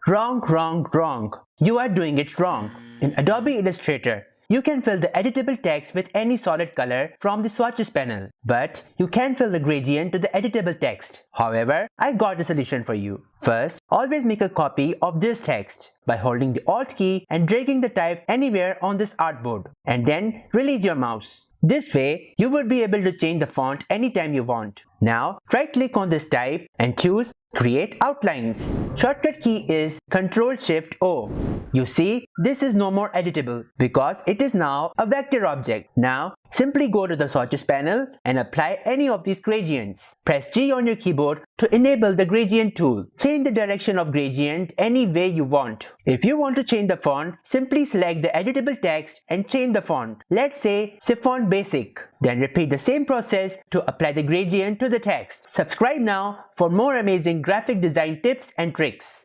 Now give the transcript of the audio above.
Wrong, wrong, wrong. You are doing it wrong. In Adobe Illustrator, you can fill the editable text with any solid color from the Swatches panel, but you can't fill the gradient to the editable text. However, I got a solution for you. First, always make a copy of this text by holding the Alt key and dragging the type anywhere on this artboard, and then release your mouse. This way, you would be able to change the font anytime you want. Now, right-click on this type and choose Create Outlines. Shortcut key is Ctrl-Shift-O. You see, this is no more editable because it is now a vector object. Now, simply go to the Swatches panel and apply any of these gradients. Press G on your keyboard to enable the gradient tool. Change the direction of gradient any way you want. If you want to change the font, simply select the editable text and change the font. Let's say Chiffon Basic. Then repeat the same process to apply the gradient to the text. Subscribe now for more amazing graphic design tips and tricks.